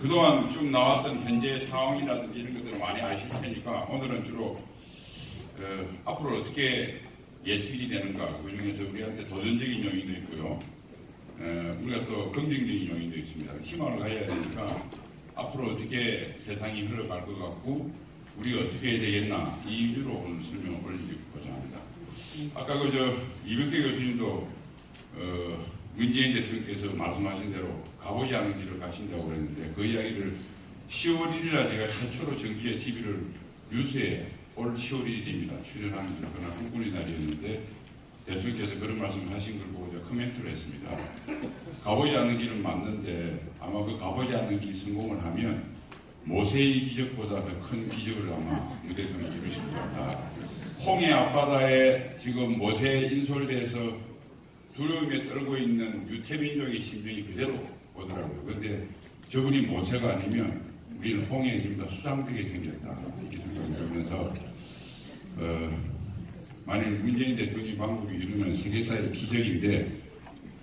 그동안 쭉 나왔던 현재 상황이라든지 이런 것들을 많이 아실 테니까 오늘은 주로 앞으로 어떻게 예측이 되는가, 그 중에서 우리한테 도전적인 요인도 있고요. 우리가 또 긍정적인 요인도 있습니다. 희망을 가져야 되니까 앞으로 어떻게 세상이 흘러갈 것 같고 우리가 어떻게 해야 되겠나, 이 위주로 오늘 설명을 올리고자 합니다. 아까 이병태 교수님도 문재인 대통령께서 말씀하신 대로 가보지 않은 길을 가신다고 그랬는데, 그 이야기를 10월 1일날 제가 최초로 정기의 TV를 뉴스에 올 10월 1일입니다. 출연하는 그날 꿈꾸는 날이었는데 대통령께서 그런 말씀을 하신 걸 보고 제가 코멘트를 했습니다. 가보지 않는 길은 맞는데 아마 그 가보지 않는 길 성공을 하면 모세의 기적보다 더 큰 기적을 아마 유 대통령이 이루실 것 같다. 홍해 앞바다에 지금 모세에 인솔돼서 두려움에 떨고 있는 유태민족의 심정이 그대로 오더라고요. 그런데 저분이 모세가 아니면 우리는 홍해에 지금 다 수장되게 생겼다, 이렇게 생각을 하면서 만일 문재인 대통령이 방법이 이루면 세계사의 기적인데,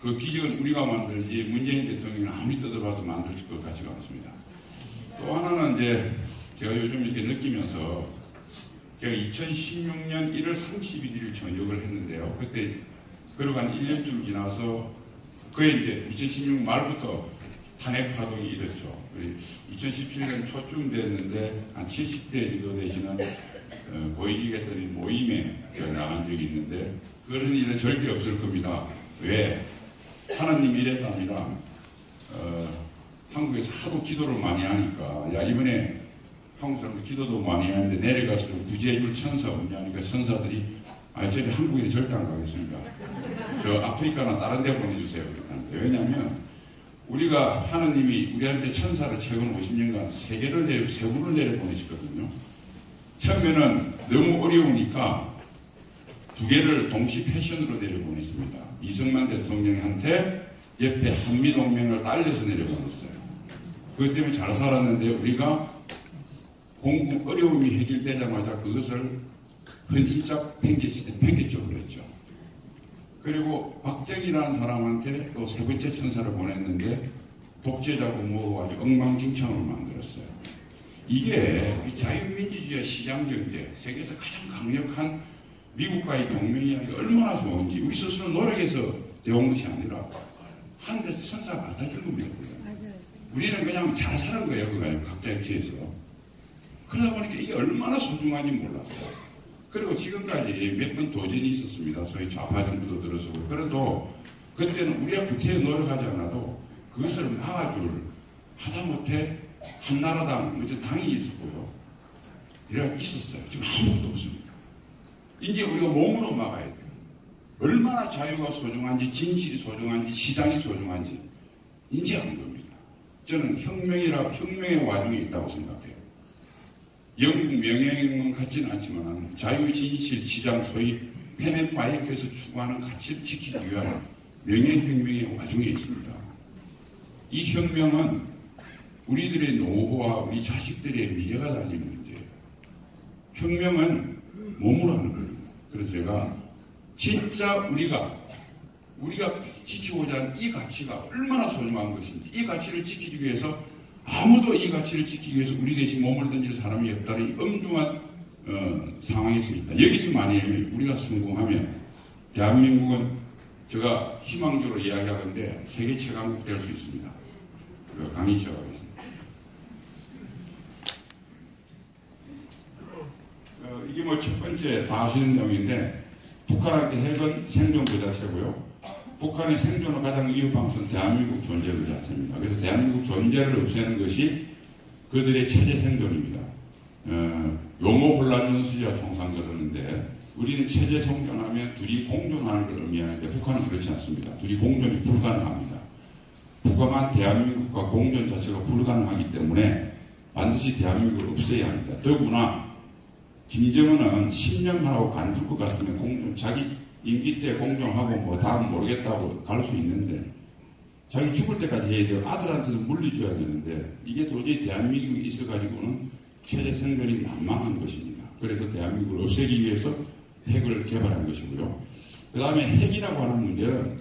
그 기적은 우리가 만들지 문재인 대통령은 아무리 뜯어봐도 만들 것 같지가 않습니다. 또 하나는 이제 제가 요즘 이렇게 느끼면서, 제가 2016년 1월 31일 전역을 했는데요. 그때 그러고 한 1년쯤 지나서 그에 이제 2016년 말부터 탄핵 파동이 일었죠. 2017년 초쯤 됐는데 한 70대 정도 되시는 보이시겠더니 모임에 제가 나간 적이 있는데, 그런 일은 절대 없을 겁니다. 왜? 하나님 이랬답니다. 한국에서 하도 기도를 많이 하니까, 야, 이번에 한국 사람들 기도도 많이 하는데 내려가서 구제해줄 천사 없냐니까 천사들이, 저희 한국에는 절대 안 가겠습니다. 저 아프리카나 다른 데 보내주세요. 그랬는데, 왜냐하면 우리가 하나님이 우리한테 천사를 최근 50년간 세 분을 내려보내셨거든요. 처음에는 너무 어려우니까 2개를 동시 패션으로 내려보냈습니다. 이승만 대통령한테 옆에 한미동맹을 딸려서 내려보냈어요. 그것 때문에 잘 살았는데, 우리가 어려움이 해결되자마자 그것을 헌신짝 팽개쳐 버렸죠. 그리고 박정희라는 사람한테 또 3번째 천사를 보냈는데 독재자고 뭐고 아주 엉망진창으로 만들었어요. 이게 자유민주주의와 시장경제, 세계에서 가장 강력한 미국과의 동맹이라는 게 얼마나 좋은지 우리 스스로 노력해서 배운 것이 아니라 하늘에서 천사가 갖다 준 겁니다. 우리는 그냥 잘 사는 거예요. 그거예요. 각자의 지에서. 그러다 보니까 이게 얼마나 소중한지 몰랐어요. 그리고 지금까지 몇 번 도전이 있었습니다. 소위 좌파 정부도 들어서고. 그래도 그때는 우리가 구태여 노력하지 않아도 그것을 막아줄, 하다못해 한나라당, 당이 있었고요. 이래가 있었어요. 지금 아무것도 없습니다. 이제 우리가 몸으로 막아야 돼요. 얼마나 자유가 소중한지, 진실이 소중한지, 시장이 소중한지 이제 안 겁니다. 저는 혁명의 와중에 있다고 생각해요. 영국 명예혁명 같지는 않지만 자유, 진실, 시장, 소위 펜앤파이크에서 추구하는 가치를 지키기 위한 명예혁명의 와중에 있습니다. 이 혁명은 우리들의 노후와 우리 자식들의 미래가 달린 문제예요. 혁명은 몸으로 하는 겁니다. 그래서 제가 진짜 우리가 지키고자 하는 이 가치가 얼마나 소중한 것인지, 이 가치를 지키기 위해서 아무도 이 가치를 지키기 위해서 우리 대신 몸을 던질 사람이 없다는 엄중한 상황이 있습니다. 여기서 만약에 우리가 성공하면 대한민국은 제가 희망적으로 이야기하건데 세계 최강국 될 수 있습니다. 강의 시작하겠습니다. 이게 첫 번째 다 아시는 내용인데, 북한한테 핵은 생존 그 자체고요. 북한의 생존을 가장 위협한 것은 대한민국 존재 그 자체입니다. 그래서 대한민국 존재를 없애는 것이 그들의 체제 생존입니다. 용어 혼란 연수지와 통상 그러는데, 우리는 체제 생존하면 둘이 공존하는 걸 의미하는데 북한은 그렇지 않습니다. 둘이 공존이 불가능합니다. 북한한 대한민국과 공존 자체가 불가능하기 때문에 반드시 대한민국을 없애야 합니다. 더구나 김정은은 10년 하고 간줄 것 같으면 공존, 자기 임기 때 공존하고 다음 모르겠다고 갈 수 있는데, 자기 죽을 때까지 해야 돼요. 아들한테도 물려줘야 되는데, 이게 도저히 대한민국이 있어가지고는 체제 생존이 만만한 것입니다. 그래서 대한민국을 없애기 위해서 핵을 개발한 것이고요. 그 다음에 핵이라고 하는 문제는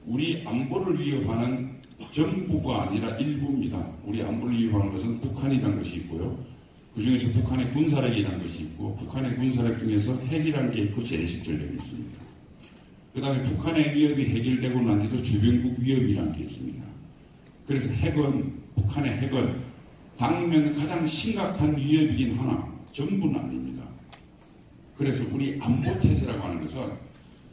우리 안보를 위협하는 전부가 아니라 일부입니다. 우리 안보를 위협하는 것은 북한이라는 것이 있고요. 그 중에서 북한의 군사력이라는 것이 있고, 북한의 군사력 중에서 핵이라는 게 있고, 재래식 전력이 있습니다. 그 다음에 북한의 위협이 해결되고 난 뒤도 주변국 위협이라는 게 있습니다. 그래서 북한의 핵은 당면 가장 심각한 위협이긴 하나 전부는 아닙니다. 그래서 우리 안보태세라고 하는 것은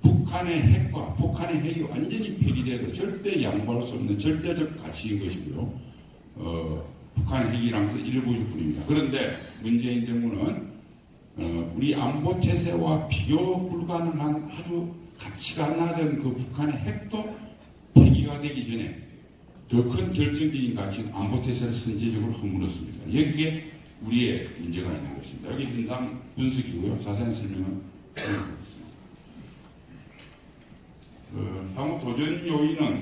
북한의 핵이 완전히 폐기돼도 절대 양보할 수 없는 절대적 가치인 것이고요. 북한의 핵이란 것은 일부일 뿐입니다. 그런데 문재인 정부는 우리 안보태세와 비교 불가능한 아주 가치가 낮은 그 북한의 핵도 폐기가 되기 전에 더 큰 결정적인 가치인 안보태세를 선제적으로 허물었습니다. 여기에 우리의 문제가 있는 것입니다. 여기 현상 분석이고요. 자세한 설명은 드리겠습니다. 향후 도전 요인은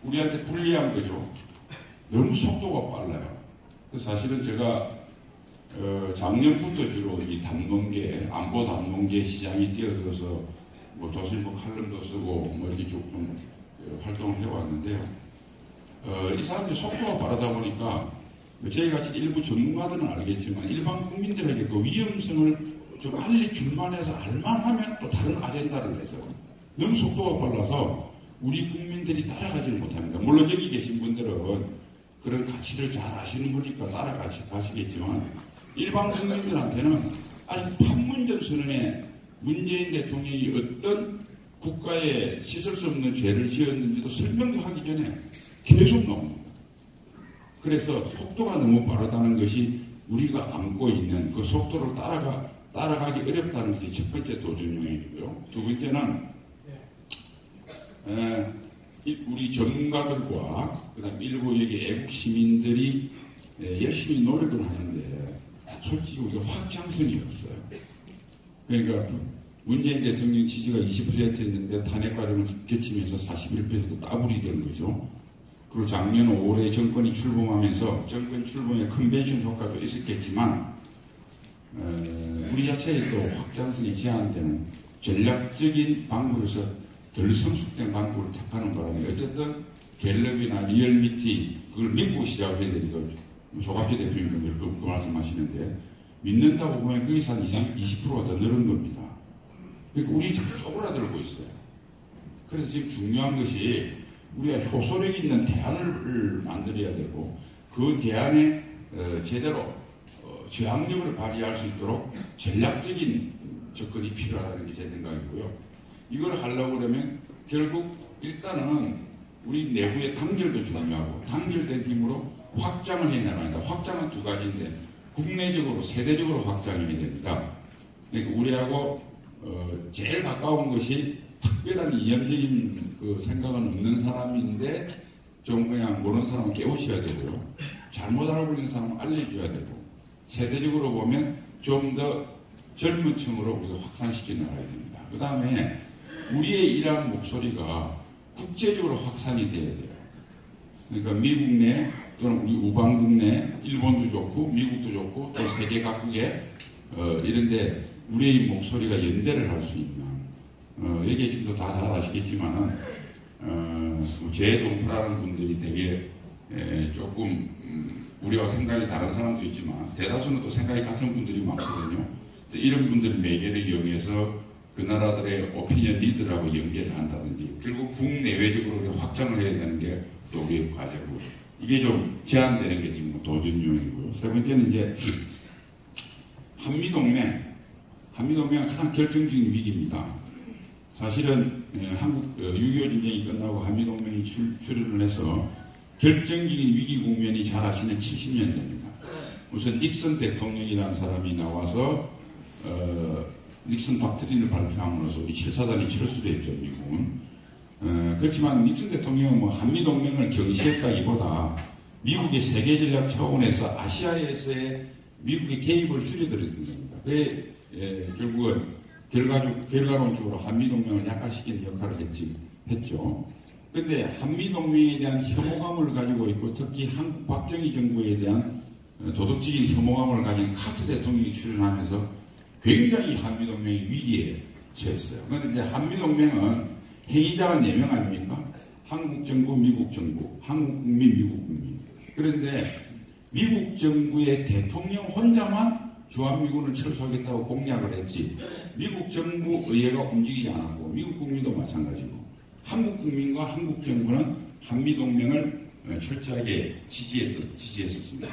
우리한테 불리한 거죠. 너무 속도가 빨라요. 사실은 제가 작년부터 주로 이 담론계, 안보 담론계 시장이 뛰어들어서 뭐 조선일보 칼럼도 쓰고 뭐 이렇게 조금 활동을 해왔는데요. 이 사람들이 속도가 빠르다 보니까 저희같이 일부 전문가들은 알겠지만 일반 국민들에게 그 위험성을 좀 알려줄만 해서 알만하면 또 다른 아젠다를 내서 너무 속도가 빨라서 우리 국민들이 따라가지를 못합니다. 물론 여기 계신 분들은 그런 가치를 잘 아시는 분이니까 따라가시겠지만 일반 국민들한테는 아직 판문점 선언에 문재인 대통령이 어떤 국가에 씻을 수 없는 죄를 지었는지도 설명도 하기 전에 계속 나옵니다. 그래서 속도가 너무 빠르다는 것이 우리가 안고 있는 그 속도를 따라가기 어렵다는 것이 첫 번째 도전 요인이고요. 두 번째는 우리 전문가들과 그다음 일부 여기 애국 시민들이 열심히 노력을 하는데 솔직히 우리가 확장성이 없어요. 그러니까 문재인 대통령 지지가 20%였는데 탄핵 과정을 거치면서 41% 따블이 된 거죠. 그리고 작년 5월에 정권이 출범하면서 정권 출범의 컨벤션 효과도 있었겠지만 우리 자체의 또 확장성이 제한되는 전략적인 방법에서 덜 성숙된 방법을 택하는 바람에 어쨌든 갤럽이나 리얼미티 그걸 믿고 시작을 해야 되니까 조갑재 대표님도 그 말씀하시는데 믿는다고 보면 거기서 한 20%가 더 늘은 겁니다. 그러니까 우리 자꾸 쪼그라들고 있어요. 그래서 지금 중요한 것이 우리가 효소력 있는 대안을 만들어야 되고 그 대안에 제대로 저항력을 발휘할 수 있도록 전략적인 접근이 필요하다는 게 제 생각이고요. 이걸 하려고 그러면 결국 일단은 우리 내부의 단결도 중요하고 단결된 힘으로 확장을 해나갑니다. 확장은 두 가지인데 국내적으로 세대적으로 확장이 됩니다. 그러니까 우리하고 제일 가까운 것이 특별한 이념적인 그 생각은 없는 사람인데 좀 그냥 모르는 사람은 깨우쳐야 되고요. 잘못 알고 있는 사람은 알려줘야 되고 세대적으로 보면 좀 더 젊은 층으로 우리가 확산시켜 나가야 됩니다. 그 다음에 우리의 이러한 목소리가 국제적으로 확산이 돼야 돼요. 그러니까 미국 내 또는 우리 우방국 내 일본도 좋고 미국도 좋고 또 세계 각국에 이런데 우리의 목소리가 연대를 할 수 있는 여기 계신 분도 다 잘 아시겠지만은 재동포라는 분들이 되게 조금 우리와 생각이 다른 사람도 있지만 대다수는 또 생각이 같은 분들이 많거든요. 이런 분들을 매개를 이용해서 그 나라들의 오피니언 리더라고 연계를 한다든지 결국 국내외적으로 확장을 해야 되는 게 또 우리의 과제고 이게 좀 제한되는 게 지금 도전 요인이고요. 세 번째는 이제 한미동맹은 가장 결정적인 위기입니다. 사실은 한국 6.25 전쟁이 끝나고 한미동맹이 출현을 해서 결정적인 위기 국면이 잘 아시는 70년대입니다. 우선 닉슨 대통령이라는 사람이 나와서 닉슨 닥트린을 발표함으로써 우리 7사단이 철수를 했죠, 미국은. 그렇지만 닉슨 대통령은 뭐 한미동맹을 경시했다기보다 미국의 세계 전략 차원에서 아시아에서의 미국의 개입을 줄여들었던 겁니다. 결국은 결과론적으로 한미동맹을 약화시키는 역할을 했죠. 그런데 한미동맹에 대한 혐오감을 가지고 있고 특히 한국 박정희 정부에 대한 도덕적인 혐오감을 가진 카터 대통령이 출연하면서 굉장히 한미동맹이 위기에 처했어요. 그런데 이제 한미동맹은 행위자가 4명 아닙니까? 한국 정부, 미국 정부, 한국 국민, 미국 국민. 그런데 미국 정부의 대통령 혼자만 주한미군을 철수하겠다고 공약을 했지 미국 정부 의회가 움직이지 않았고 미국 국민도 마찬가지고 한국 국민과 한국 정부는 한미동맹을 철저하게 지지했었습니다.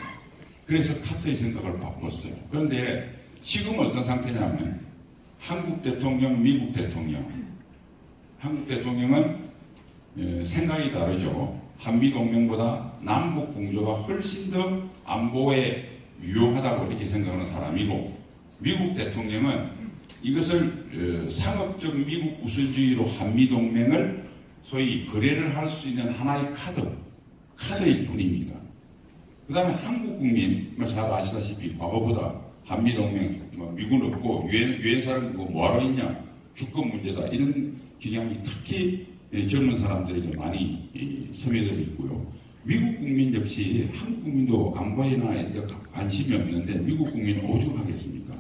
그래서 카터의 생각을 바꿨어요. 그런데 지금은 어떤 상태냐면 한국 대통령, 미국 대통령, 한국 대통령은 생각이 다르죠. 한미동맹보다 남북 공조가 훨씬 더 안보에 유용하다고 이렇게 생각하는 사람이고 미국 대통령은 이것을 상업적 미국 우선주의로 한미동맹을 소위 거래를 할 수 있는 하나의 카드일 뿐입니다. 그 다음에 한국 국민, 잘 아시다시피 과거보다 한미동맹, 미군 없고 유엔 사령 그거 뭐하러 있냐, 주권 문제다 이런 경향이 특히 젊은 사람들에게 많이 소외되어 있고요. 미국 국민 역시 한국 국민도 안보에나 관심이 없는데 미국 국민은 오죽하겠습니까?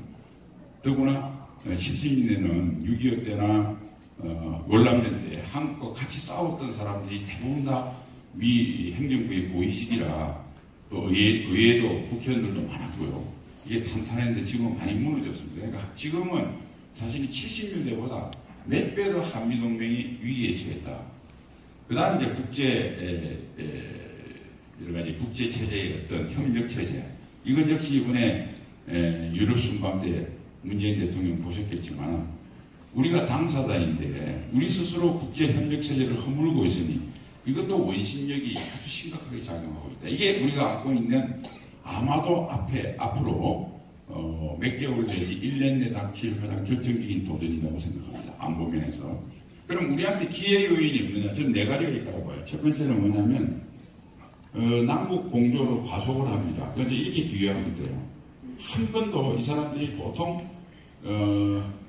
더구나 70년대는 6.25 때나 월남전 때 한국과 같이 싸웠던 사람들이 대부분 다 미 행정부의 고위직이라 또 의회도 국회의원들도 많았고요. 이게 탄탄했는데 지금은 많이 무너졌습니다. 그러니까 지금은 사실 70년대보다 몇 배 더 한미동맹이 위기에 처했다. 그 다음 이제 여러 가지 국제 체제의 어떤 협력 체제. 이건 역시 이번에 유럽 순방 때 문재인 대통령 보셨겠지만 우리가 당사자인데 우리 스스로 국제 협력 체제를 허물고 있으니 이것도 원심력이 아주 심각하게 작용하고 있다. 이게 우리가 갖고 있는 아마도 앞으로 몇 개월 내지 1년 내 닥칠 가장 결정적인 도전이라고 생각합니다. 안보면에서. 그럼 우리한테 기회 요인이 없느냐? 저는 네 가지가 있다고 봐요. 첫 번째는 뭐냐면 남북 공조로 과속을 합니다. 그래서 이렇게 비유하면 돼요. 한 번도 이 사람들이 보통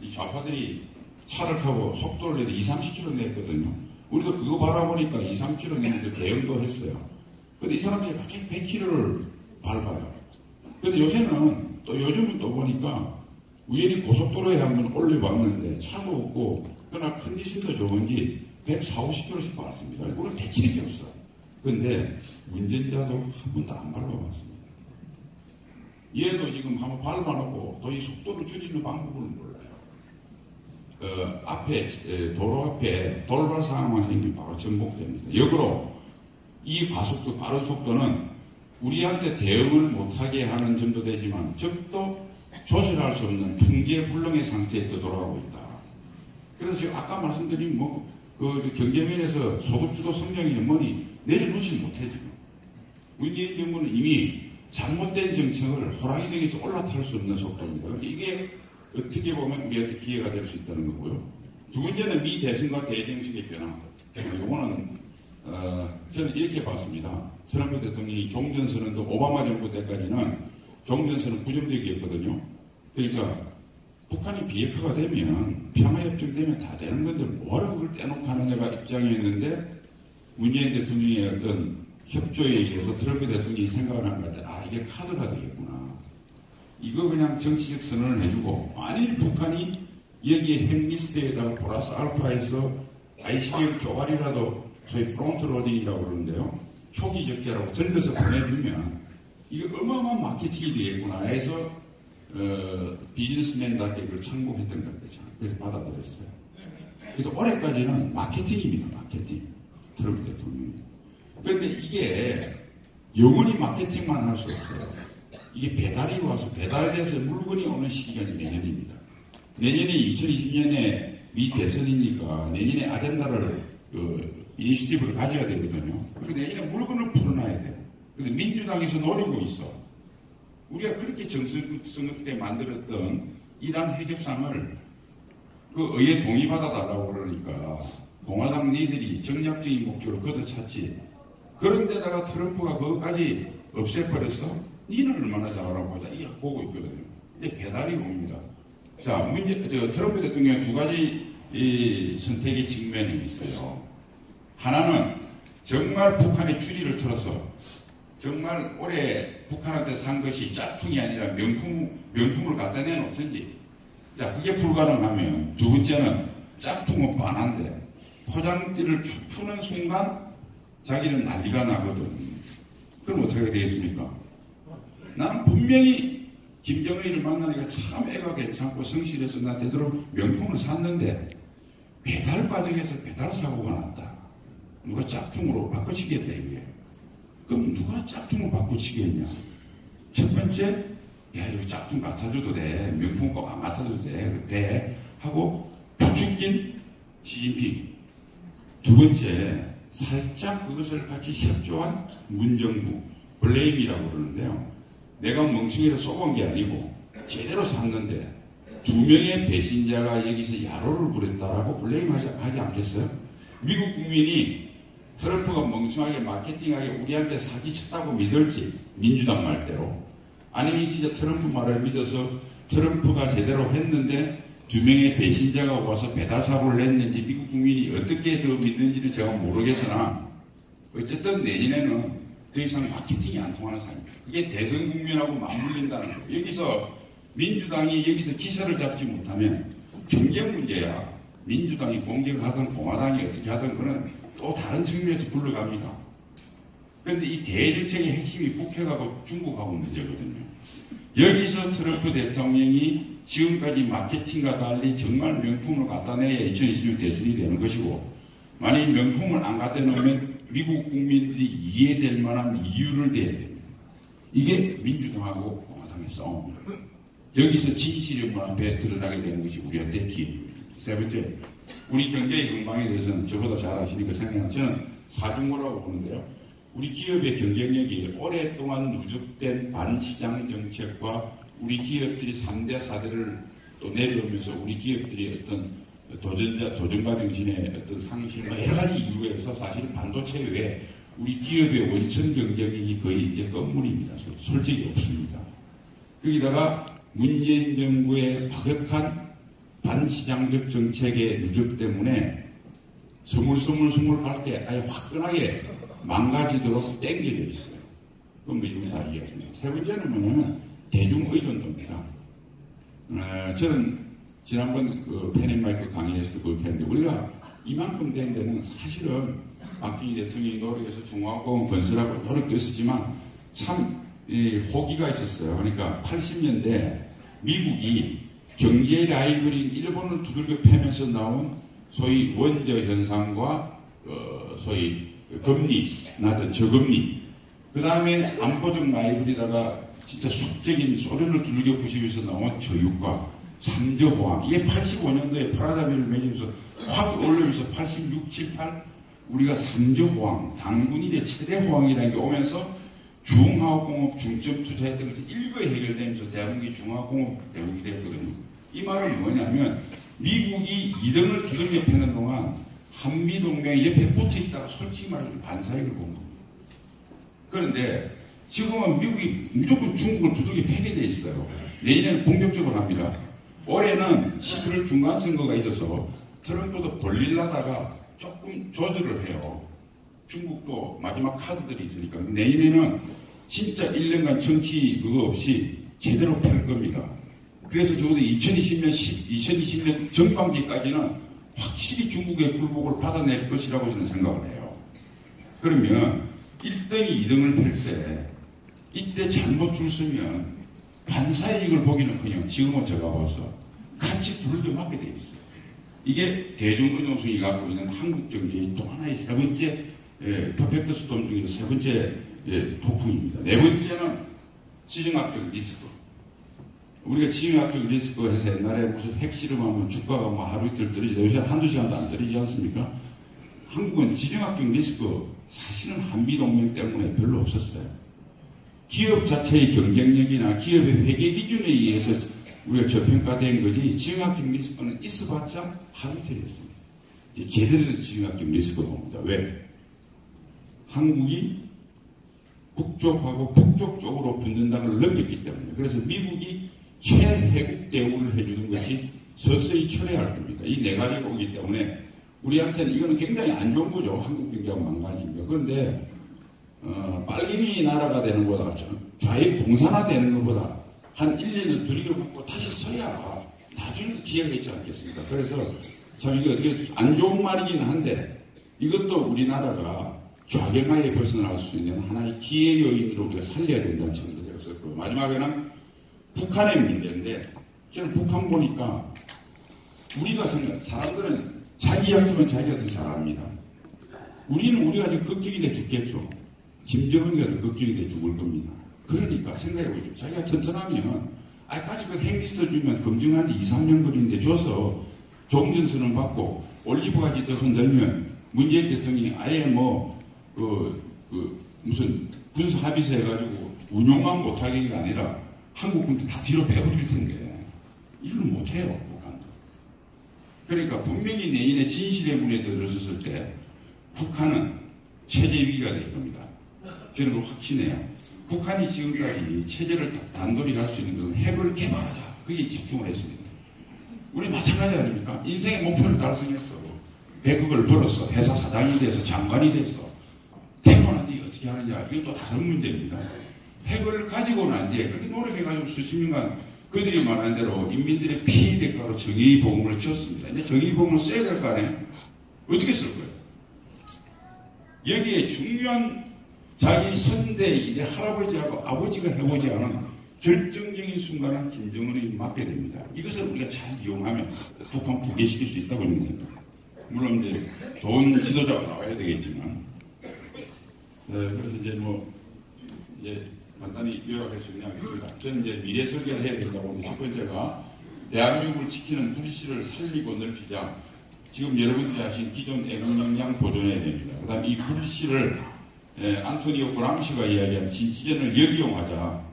이 좌파들이 차를 타고 속도를 내도 20-30km 냈거든요. 우리도 그거 바라보니까 20-30km 내는데 대응도 했어요. 근데 이 사람들이 갑자기 100km를 밟아요. 근데 요즘은 또 보니까 우연히 고속도로에 한번 올려봤는데 차도 없고 그러나 컨디션도 좋은지 140-50km씩 밟습니다. 우리는 대치는 게 없어. 근데 운전자도 한 번도 안 밟아봤습니다. 얘도 지금 한번 밟아놓고 또 이 속도를 줄이는 방법을 몰라요. 도로 앞에 돌발 상황만 생기면 바로 전복됩니다. 역으로 이 과속도 빠른 속도는 우리한테 대응을 못하게 하는 점도 되지만 적도 조절할 수 없는 풍계불능의 상태에 또 돌아가고 있다. 그래서 지금 아까 말씀드린 경제면에서 소득주도 성장이 뭐니 내려놓지 못해 지금. 문재인 정부는 이미 잘못된 정책을 호랑이 등에서 올라탈 수 없는 속도입니다. 이게 어떻게 보면 우리한테 기회가 될 수 있다는 거고요. 두 번째는 미 대선과 대정식의 변화. 이거는 저는 이렇게 봤습니다. 트럼프 대통령이 종전선언도 오바마 정부 때까지는 종전선언 부정적이었거든요. 그러니까 북한이 비핵화가 되면 평화협정 되면 다 되는 건데 뭐하러 그걸 떼놓고 하느냐가 입장이었는데 문재인 대통령의 어떤 협조에 의해서 트럼프 대통령이 생각을 한 것 같아요. 이게 카드가 되겠구나. 이거 그냥 정치적 선언을 해주고 만일 북한이 여기에 핵리스트에다가 플러스 알파에서 ICBM 쪼가리라도 소위 프론트 로딩이라고 그러는데요. 초기 적재라고 던져서 보내주면 이거 어마어마한 마케팅이 되겠구나 해서 비즈니스맨답게 그걸 창공했던 겁니다. 그래서 받아들였어요. 그래서 올해까지는 마케팅입니다. 마케팅. 트럼프 대통령이. 그런데 이게 영원히 마케팅만 할 수 없어요. 이게 배달이 와서 배달돼서 물건이 오는 시기가 내년입니다. 내년이 2020년에 미 대선이니까 내년에 아젠다를 이니시티브를 가져야 되거든요. 그리고 내년에 물건을 풀어놔야 돼요. 근데 민주당에서 노리고 있어. 우리가 그렇게 정성스럽게 만들었던 이란 핵협상을 그 의회 동의받아달라고 그러니까 공화당 니들이 정략적인 목적으로 걷어찼지. 그런데다가 트럼프가 그것까지 없애버렸어? 니는 얼마나 잘하라고 보자. 이게 보고 있거든요. 근데 배달이 옵니다. 자, 트럼프 대통령 두 가지 선택의 측면이 있어요. 하나는 정말 북한의 추리를 틀어서 정말 올해 북한한테 산 것이 짝퉁이 아니라 명품을 갖다 내놓든지. 자, 그게 불가능하면 두 번째는 짝퉁은 뻔한데 포장지를 푸는 순간 자기는 난리가 나거든. 그럼 어떻게 되겠습니까? 나는 분명히 김정은이를 만나니까 참 애가 괜찮고 성실해서 나 제대로 명품을 샀는데 배달 과정에서 배달 사고가 났다. 누가 짝퉁으로 바꿔치겠다 이게. 그럼 누가 짝퉁으로 바꿔치겠냐? 첫 번째, 야 이거 짝퉁 맡아줘도 돼. 명품 꼭 안 맡아줘도 돼. 하고 부추긴 시진핑. 두 번째, 살짝 그것을 같이 협조한 문정부. 블레임이라고 그러는데요. 내가 멍청해서 쏘은 게 아니고 제대로 샀는데 두 명의 배신자가 여기서 야로를 부렸다라고 블레임하지 않겠어요? 미국 국민이 트럼프가 멍청하게 마케팅하게 우리한테 사기쳤다고 믿을지 민주당 말대로, 아니면 진짜 트럼프 말을 믿어서 트럼프가 제대로 했는데 두 명의 배신자가 와서 배달사고를 냈는지 미국 국민이 어떻게 더 믿는지는 제가 모르겠으나 어쨌든 내년에는 더 이상 마케팅이 안 통하는 사람입니다. 그게 대선 국면하고 맞물린다는 거예요. 여기서 민주당이 여기서 기세를 잡지 못하면 경제 문제야. 민주당이 공격을 하든 공화당이 어떻게 하든 그는 또 다른 측면에서 굴러갑니다. 그런데 이 대정책의 핵심이 북핵하고 중국하고 문제거든요. 여기서 트럼프 대통령이 지금까지 마케팅과 달리 정말 명품을 갖다 내야 2020년 대선이 되는 것이고, 만약 명품을 안 갖다 놓으면 미국 국민들이 이해될 만한 이유를 대야 됩니다. 이게 민주당하고 공화당의 싸움입니다. 여기서 진실의 문 앞에 드러나게 되는 것이 우리한테 기회입니다. 세 번째, 우리 경제의 흥망에 대해서는 저보다 잘 아시니까 생각하는 저는 사중고라고 보는데요. 우리 기업의 경쟁력이 오랫동안 누적된 반시장 정책과 우리 기업들이 3대, 4대를 또 내려오면서 우리 기업들이 어떤 도전가 정신의 어떤 상실, 여러 가지 이유에서 사실은 반도체 외에 우리 기업의 원천 경쟁력이 거의 이제 건물입니다. 솔직히 없습니다. 거기다가 문재인 정부의 과격한 반시장적 정책의 누적 때문에 스물스물 갈 때 아예 화끈하게 망가지도록 땡겨져 있어요. 그럼 이런 다 이해하십니다. 세 번째는 뭐냐면 대중의존도입니다. 저는 지난번 그 페넷마이크 강의에서도 그렇게 했는데, 우리가 이만큼 된 데는 사실은 박근혜 대통령이 노력해서 중화공원 건설하고 노력도 했었지만 참 호기가 있었어요. 그러니까 80년대 미국이 경제 라이벌인 일본을 두들겨 패면서 나온 소위 원저 현상과 소위 금리, 낮은 저금리, 그 다음에 안보적 라이벌이다가 진짜 숙적인 소련을 두들겨 부시면서 나온 저유가, 삼저호황, 이게 85년도에 프라자비를 맺으면서 확 올리면서 86, 7, 8 우리가 삼저호황, 당군 이래 최대 호황이라는 게 오면서 중화공업 중점 투자했던 것이 일거에 해결되면서 대한민국이 중화공업 대국이 됐거든요. 이 말은 뭐냐면 미국이 2등을 두들겨 패는 동안 한미동맹 옆에 붙어있다가 솔직히 말해서 반사익을 본 겁니다. 그런데 지금은 미국이 무조건 중국을 두들겨 패게 돼 있어요. 내년에는 본격적으로 합니다. 올해는 11월 중간선거가 있어서 트럼프도 벌릴라다가 조금 조절을 해요. 중국도 마지막 카드들이 있으니까. 내년에는 진짜 1년간 정치 그거 없이 제대로 펼 겁니다. 그래서 적어도 2020년 전반기까지는 확실히 중국의 굴복을 받아낼 것이라고 저는 생각을 해요. 그러면 1등이 2등을 펼 때 이때 잘못 줄 서면 반사이익을 보기는커녕 지금은 제가 봐서 같이 불을 맞게 돼 있어요. 이게 대중의존성이 갖고 있는 한국 경제의 또 하나의 세 번째 퍼펙트 스톰 중에서 세 번째 폭풍입니다. 네 번째는 지정학적 리스크. 우리가 지정학적 리스크 해서 옛날에 무슨 핵실험하면 주가가 뭐 하루 이틀 떨어지다 요새 한두 시간도 안 떨어지지 않습니까? 한국은 지정학적 리스크 사실은 한미동맹 때문에 별로 없었어요. 기업 자체의 경쟁력이나 기업의 회계 기준에 의해서 우리가 저평가된 거지 지정학적 리스크는 있어봤자 하루 이틀이었습니다. 제대로 된 지정학적 리스크가 옵니다. 왜? 한국이 북쪽하고 북쪽 쪽으로 붙는다는 걸 느꼈기 때문에. 그래서 미국이 최혜국 대우를 해주는 것이 서서히 철회할 겁니다. 이 네 가지가 오기 때문에 우리한테는 이거는 굉장히 안 좋은 거죠. 한국 경제가 망가집니다. 그런데 빨갱이 나라가 되는 것보다 좌익 공산화되는 것보다 한 1년을 들이려먹고 다시 서야 나중에 기회가 있지 않겠습니까? 그래서 참 이게 어떻게 안 좋은 말이긴 한데 이것도 우리나라가 좌경화에 벗어날 수 있는 하나의 기회 요인으로 우리가 살려야 된다는 점도 제가 썼고, 마지막에는 북한의 문제인데 저는 북한 보니까 우리가 사람들은 자기 약점은 자기가 더 잘합니다. 우리는 우리가 더 걱정이 돼 죽겠죠. 김정은이가 더 걱정이 돼 죽을 겁니다. 그러니까 생각해보십시오. 자기가 튼튼하면 아까지 그 핵리스트 주면 검증한 지 2, 3년 걸리는데 줘서 종전선언 받고 올리브가지 더 흔들면 문재인 대통령이 아예 무슨 군사 합의서 해가지고 운용만 못하기가 아니라 한국 군대 다 뒤로 빼버릴 텐데 이걸 못해요, 북한도. 그러니까 분명히 내년에 진실의 문에 들어섰을 때 북한은 체제 위기가 될 겁니다. 저는 그걸 확신해요. 북한이 지금까지 체제를 단돌이 할 수 있는 것은 핵을 개발하자. 거기에 집중을 했습니다. 우리 마찬가지 아닙니까? 인생의 목표를 달성했어. 100억을 벌었어. 회사 사장이 돼서 장관이 됐어. 되고 난 뒤에 어떻게 하느냐. 이건 또 다른 문제입니다. 핵을 가지고 난 뒤에 그렇게 노력해가지고 수십 년간 그들이 말한 대로 인민들의 피해 대가로 정의의 복음을 쳤습니다. 이제 정의의 복음을 써야 될 거 아니에요? 어떻게 쓸 거예요? 여기에 중요한 자기 선대 이제 할아버지하고 아버지가 해보지 않은 결정적인 순간은 김정은이 맡게 됩니다. 이것을 우리가 잘 이용하면 북한 붕괴시킬 수 있다고 생각합니다. 물론 이제 좋은 지도자가 나와야 되겠지만, 그래서 이제 간단히 요약해서 그냥 하겠습니다. 저는 이제 미래 설계를 해야 된다고 하는데, 첫 번째가 대한민국을 지키는 불씨를 살리고 넓히자. 지금 여러분들이 아신 기존 애국 역량 보존해야 됩니다. 그 다음 이 불씨를 안토니오 브람시가 이야기한 진지전을 역이용하자.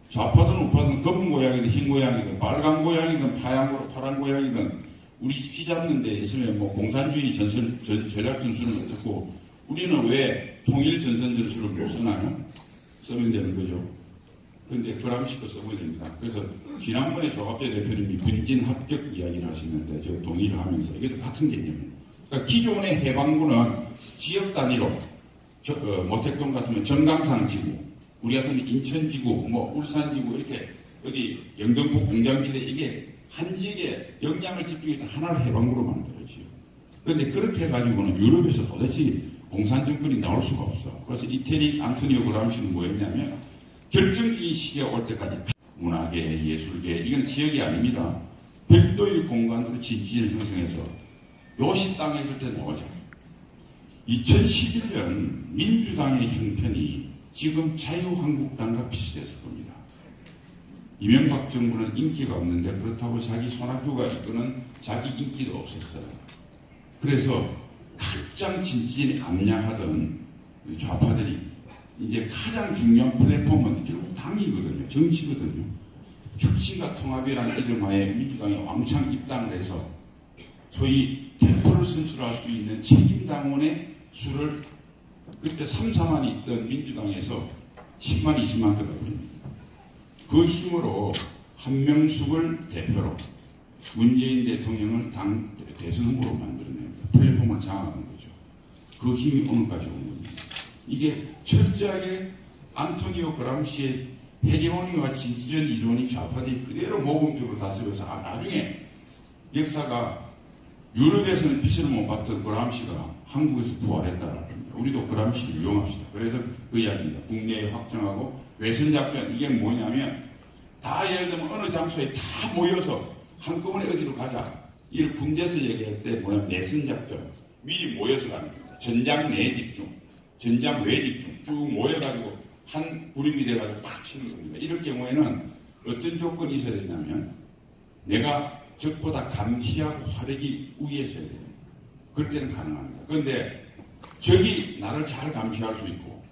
좌파든 우파든 검은 고양이든 흰 고양이든 빨간 고양이든 파란 고양이든 우리 피 잡는 데 있으면 공산주의 전략 전술은 어떻고 우리는 왜 통일 전선 전술을 못 쓰나요? 쓰면 되는 거죠. 그런데 브람시도 써야 됩니다. 그래서 지난번에 조갑재 대표님이 분진 합격 이야기를 하시는데 제가 동의를 하면서 이것도 같은 개념이에요. 그러니까 기존의 해방군은 지역 단위로 모택동 같으면 전강산 지구, 우리 같으면 인천 지구, 울산 지구 이렇게 어디 영등포 공장지대 이게 한 지역에 역량을 집중해서 하나를 해방구로 만들어지요. 그런데 그렇게 해가지고는 유럽에서 도대체 공산정권이 나올 수가 없어. 그래서 이태리 안토니오 그람시는 뭐였냐면 결정적인 시기가 올 때까지 문화계, 예술계 이건 지역이 아닙니다. 별도의 공간으로 진지를 형성해서 요시 땅에 있을 때 나오자. 2011년 민주당의 형편이 지금 자유한국당과 비슷했을 겁니다. 이명박 정부는 인기가 없는데 그렇다고 자기 손아귀가 이끄는 자기 인기도 없었어요. 그래서 가장 진지에 암양하던 좌파들이 이제 가장 중요한 플랫폼은 결국 당이거든요. 정치거든요. 혁신과 통합이라는 이름하에 민주당이 왕창 입당을 해서 소위 대표를 선출할 수 있는 책임당원의 수를 그때 3, 4만이 있던 민주당에서 10만, 20만 들어버립니다. 그 힘으로 한명숙을 대표로 문재인 대통령을 당 대선 후보로 만들어냅니다. 플랫폼을 장악한 거죠. 그 힘이 오늘까지 온 겁니다. 이게 철저하게 안토니오 그람시의 헤게모니와 진지전 이론이 좌파들이 그대로 모범적으로 다스려서 나중에 역사가 유럽에서는 빛을 못 봤던 그람시가 한국에서 부활했다는 겁니다. 우리도 그람시를 이용합시다. 그래서 그 이야기입니다. 국내에 확정하고 외선작전 이게 뭐냐면 다 예를 들면 어느 장소에 다 모여서 한꺼번에 어디로 가자. 이를 군대에서 얘기할 때 뭐냐면 내선작전 미리 모여서 가는 겁니다. 전장 내 집중, 전장 외 집중 쭉 모여가지고 한 그룹이 돼가지고 팍 치는 겁니다. 이럴 경우에는 어떤 조건이 있어야 되냐면 내가 적보다 감시하고 화력이 위에 있어야 됩니다. 그럴 때는 가능합니다. 그런데 적이 나를 잘 감시할 수 있고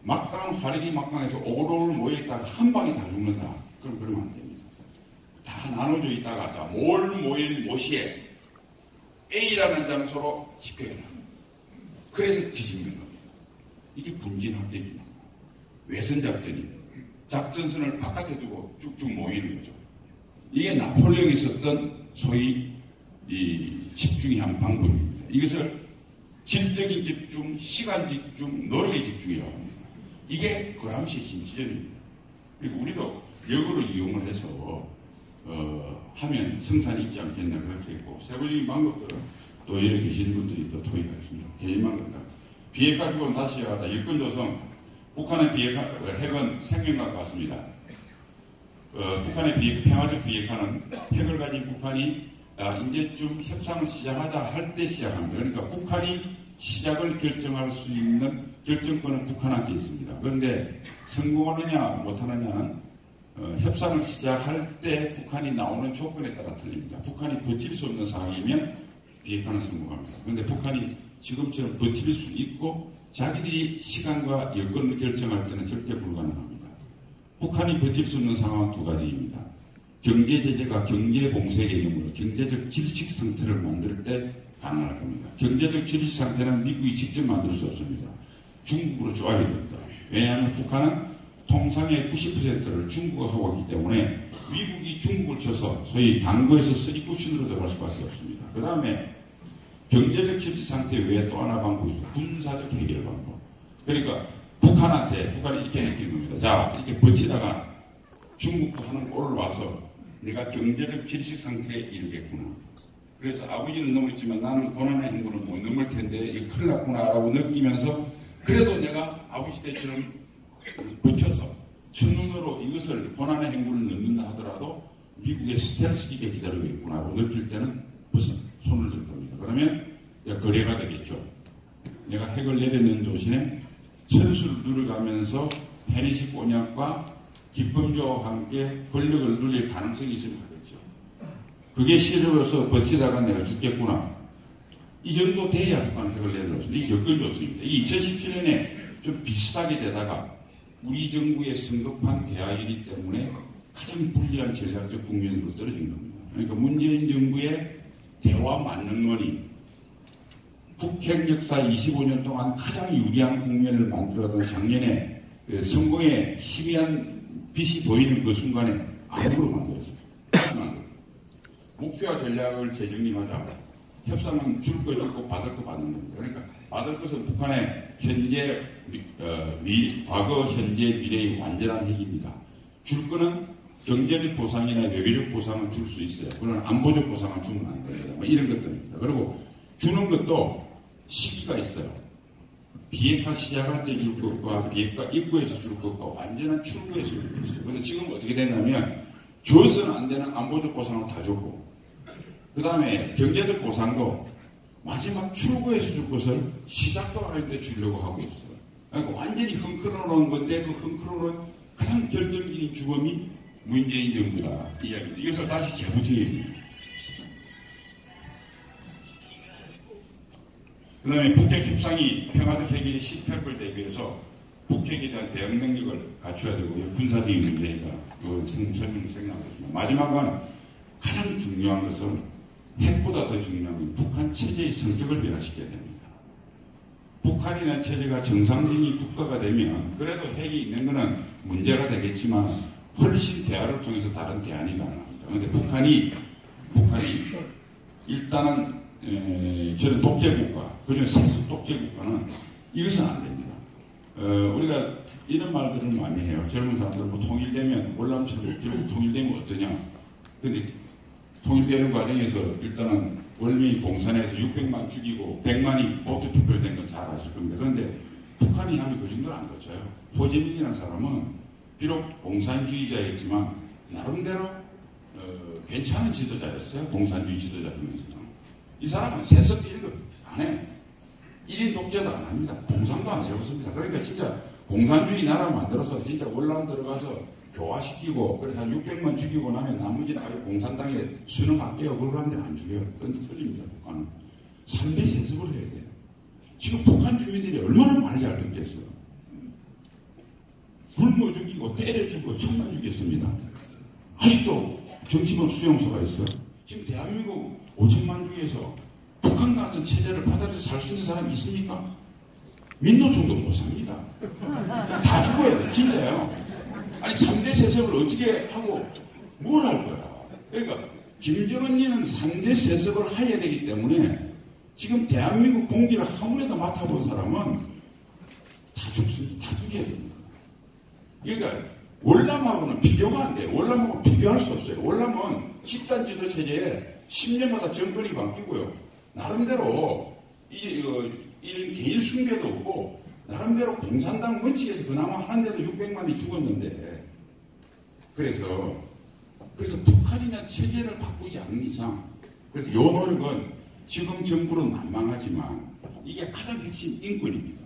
막강한 화력이 막강해서 오글오글 모여있다가 한 방에 다 죽는다. 그럼 그러면 안 됩니다. 다 나눠져 있다가 자, 모일 모시에 A라는 장소로 집결을 합니다. 그래서 뒤집는 겁니다. 이게 분진합격입니다. 외선작전입니다. 작전선을 바깥에 두고 쭉쭉 모이는 거죠. 이게 나폴레옹이 썼던 소위 이 집중이 한 방법입니다. 이것을 질적인 집중, 시간 집중, 노력의 집중이라고 합니다. 이게 그람시의 진지전입니다. 그리고 우리도 역으로 이용을 해서 하면 성산이 있지 않겠나 그렇게 했고, 세부적인 방법들은 또 여기 계시는 분들이 또 토의하겠습니다. 개인만 그런다. 비핵화 기본 다시 시작하다. 일꾼 조성. 북한의 비핵화 핵은 생명과 같습니다. 북한의 평화적 비핵화는 핵을 가진 북한이 이제쯤 협상을 시작하자 할 때 시작합니다. 그러니까 북한이 시작을 결정할 수 있는 결정권은 북한한테 있습니다. 그런데 성공하느냐 못하느냐는 협상을 시작할 때 북한이 나오는 조건에 따라 틀립니다. 북한이 버틸 수 없는 상황이면 비핵화는 성공합니다. 그런데 북한이 지금처럼 버틸 수 있고 자기들이 시간과 여건을 결정할 때는 절대 불가능합니다. 북한이 버틸 수 없는 상황은 두 가지입니다. 경제제재가 경제봉쇄 개념으로 경제적 질식 상태를 만들 때 가능할 겁니다. 경제적 질식 상태는 미국이 직접 만들 수 없습니다. 중국으로 쪼아야 됩니다. 왜냐하면 북한은 통상의 90%를 중국가 하고 있기 때문에 미국이 중국을 쳐서 소위 당구에서 3쿠션으로 들어갈 수밖에 없습니다. 그 다음에 경제적 질식 상태 외에 또 하나 방법이 있어요. 군사적 해결 방법. 그러니까 북한이 이렇게 느끼는 겁니다. 자, 이렇게 버티다가 중국도 하는 꼴을 봐서 내가 경제적 질식 상태에 이르겠구나. 그래서 아버지는 넘었지만 나는 고난의 행군은 못 넘을 텐데 이거 큰일 났구나라고 느끼면서 그래도 내가 아버지 때처럼 버텨서 첫눈으로 이것을 고난의 행군을 넘는다 하더라도 미국의 스텔스기가 기다리고 있구나라고 느낄 때는 벌써 손을 들 겁니다. 그러면 거래가 되겠죠. 내가 핵을 내려놓는 조신에 천수를 누려가면서 헤니시 꼬냑과 기쁨조와 함께 권력을 누릴 가능성이 있으면 하겠죠. 그게 싫어서 버티다가 내가 죽겠구나. 이 정도 돼야 북한 핵을 내려놓습니다. 이 여건 좋습니다. 이 2017년에 좀 비슷하게 되다가 우리 정부의 성급한 대화이기 때문에 가장 불리한 전략적 국면으로 떨어진 겁니다. 그러니까 문재인 정부의 대화 만능론이 북핵 역사 25년 동안 가장 유리한 국면을 만들어둔 작년에 성공의 희미한 빛이 보이는 그 순간에 암으로 만들었습니다. 목표와 전략을 재정립하자. 협상은 줄 거 줄 거 받을 거 받는 겁니다. 그러니까 받을 것은 북한의 현재, 과거, 현재, 미래의 완전한 핵입니다. 줄 거는 경제적 보상이나 외교적 보상은 줄 수 있어요. 그러나 안보적 보상은 주면 안 됩니다. 뭐 이런 것들입니다. 그리고 주는 것도 시기가 있어요. 비핵화 시작할 때 줄 것과 비핵화 입구에서 줄 것과 완전한 출구에서 줄 것 있어요. 그런데 지금 어떻게 됐냐면 줘서는 안 되는 안보적 보상을 다 줬고 그 다음에 경제적 보상도 마지막 출구에서 줄 것을 시작도 안 할 때 주려고 하고 있어요. 그러니까 완전히 헝클어 놓은 건데 그 헝클어 놓은 가장 결정적인 주범이 문재인 정부다. 이야기입니다. 이것을 다시 재부팅입니다. 그 다음에 북핵 협상이 평화적 해결이 실패할 걸 대비해서 북핵에 대한 대응 능력을 갖춰야 되고 군사적인 문제가 설명 생각합니다. 마지막은 가장 중요한 것은 핵보다 더 중요한 건 북한 체제의 성격을 변화시켜야 됩니다. 북한이라는 체제가 정상적인 국가가 되면 그래도 핵이 있는 것은 문제가 되겠지만 훨씬 대화를 통해서 다른 대안이 가능합니다. 그런데 북한이 일단은 저는 독재국가, 그중에 세속 독재국가는 이것은 안 됩니다. 우리가 이런 말들을 많이 해요. 젊은 사람들은 뭐 통일되면 월남처럼 결국 통일되면 어떠냐. 근데 통일되는 과정에서 일단은 월미 공산에서 600만 죽이고 100만이 보트 투표된 건 잘 아실 겁니다. 그런데 북한이 하면 그 정도는 안 거쳐요. 호재민이라는 사람은 비록 공산주의자였지만 나름대로 괜찮은 지도자였어요. 공산주의 지도자 중에서는. 이 사람은 세습 이런 거 안 해. 1인 독재도 안 합니다. 공산도 안 세웠습니다. 그러니까 진짜 공산주의 나라 만들어서 진짜 월남 들어가서 교화시키고 그래서 한 600만 죽이고 나면 나머지는 아예 공산당에 수능할게요. 그런 사람들은 안 죽여요. 그런데 틀립니다. 북한은. 3대 세습을 해야 돼요. 지금 북한 주민들이 얼마나 많이 잘 듣겠어요. 굶어 죽이고 때려 죽이고 천만 죽였습니다. 아직도 정치범 수용소가 있어요. 지금 대한민국 5천만 중에서 북한 같은 체제를 받아들여 살 수 있는 사람이 있습니까? 민노총도 못 삽니다. 다 죽어야 돼. 진짜요. 아니 3대 세습을 어떻게 하고 뭘 할 거야. 그러니까 김정은이는 3대 세습을 해야 되기 때문에 지금 대한민국 공기를 아무래도 맡아본 사람은 다 죽습니다. 다 죽여야 됩니다. 그러니까 월남하고는 비교가 안 돼요. 월남하고 비교할 수 없어요. 월남은 집단 지도 체제에 10년마다 정권이 바뀌고요. 나름대로 이런 개인 숭배도 없고 나름대로 공산당 원칙에서 그나마 하는데도 600만이 죽었는데 그래서 북한이나 체제를 바꾸지 않는 이상 그래서 이 노력은 지금 정부는 난망하지만 이게 가장 핵심 인권입니다.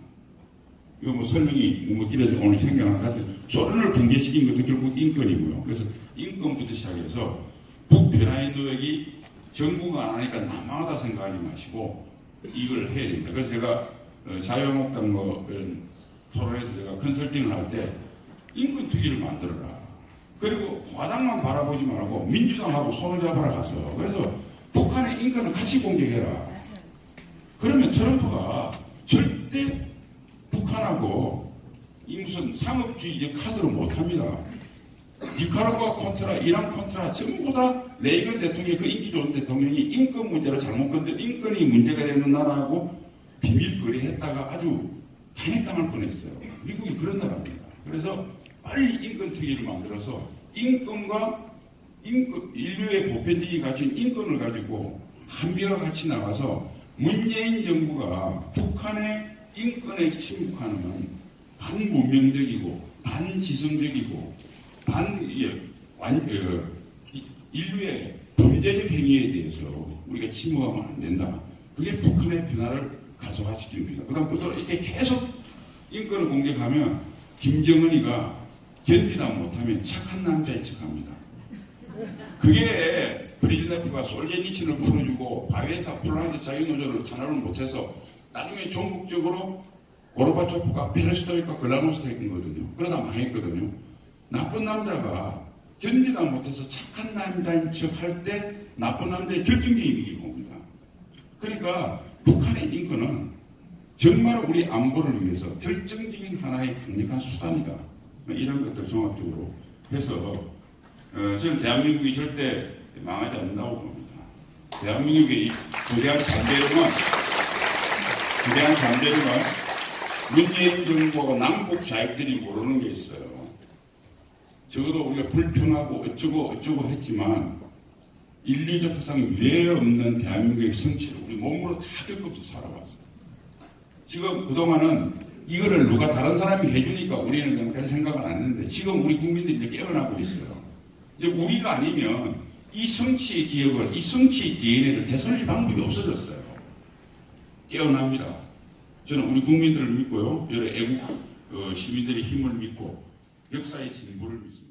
이거 뭐 설명이 너무 길어서 오늘 생각하는 것 같아요. 소련을 붕괴시킨 것도 결국 인권이고요. 그래서 인권부터 시작해서 북변화의 노력이 정부가 안 하니까 난망하다 생각하지 마시고 이걸 해야 됩니다. 그래서 제가 자유한국당 토론에서 제가 컨설팅을 할 때 인권특위를 만들어라. 그리고 과당만 바라보지 말고 민주당하고 손을 잡아라 가서 그래서 북한의 인권을 같이 공격해라. 그러면 트럼프가 절대 북한하고 이 무슨 상업주의적 카드로 못합니다. 니카라구아 콘트라, 이란 콘트라 전부 다 레이건 대통령이 그 인기 좋은 대통령이 인권 문제로 잘못 건드 인권이 문제가 되는 나라하고 비밀 거래했다가 아주 탄핵당할 뻔했어요. 미국이 그런 나라입니다. 그래서 빨리 인권특위를 만들어서 인권과 인류의 보편적인 가치인 인권을 가지고 한비가 같이 나가서 문재인 정부가 북한의 인권에 침묵하는 반문명적이고 반지성적이고 인류의 범죄적 행위에 대해서 우리가 침묵하면 안 된다. 그게 북한의 변화를 가속화시키는 겁니다. 그 다음부터 이렇게 계속 인권을 공격하면 김정은이가 견디다 못하면 착한 남자인 척합니다. 그게 브리즈네프가 솔제니친을 풀어주고 바이에사 폴란드 자유노조를 탄압을 못해서 나중에 전국적으로 고르바초프가 페레스트로이카 글라노스트 했던 거거든요. 그러다 망했거든요. 나쁜 남자가 견디다 못해서 착한 남자인 척 할 때 나쁜 남자의 결정적인 위기가 옵니다. 그러니까 북한의 인권은 정말 우리 안보를 위해서 결정적인 하나의 강력한 수단이다. 이런 것들 종합적으로 해서 저는 대한민국이 절대 망하지 않는다고 봅니다. 대한민국의 거대한 잠재력은 문재인 정부하고 남북 자익들이 모르는 게 있어요. 적어도 우리가 불평하고 어쩌고 했지만 인류적 사상 유례 없는 대한민국의 성취를 우리 몸으로 다 겪으면서 살아왔어요. 지금 그동안은 이거를 누가 다른 사람이 해주니까 우리는 그냥 별 생각을 안 했는데 지금 우리 국민들이 깨어나고 있어요. 이제 우리가 아니면 이 성취의 기억을, 이 성취의 DNA를 되살릴 방법이 없어졌어요. 깨어납니다. 저는 우리 국민들을 믿고요. 여러 애국 시민들의 힘을 믿고 역사의 진보를 믿습니다.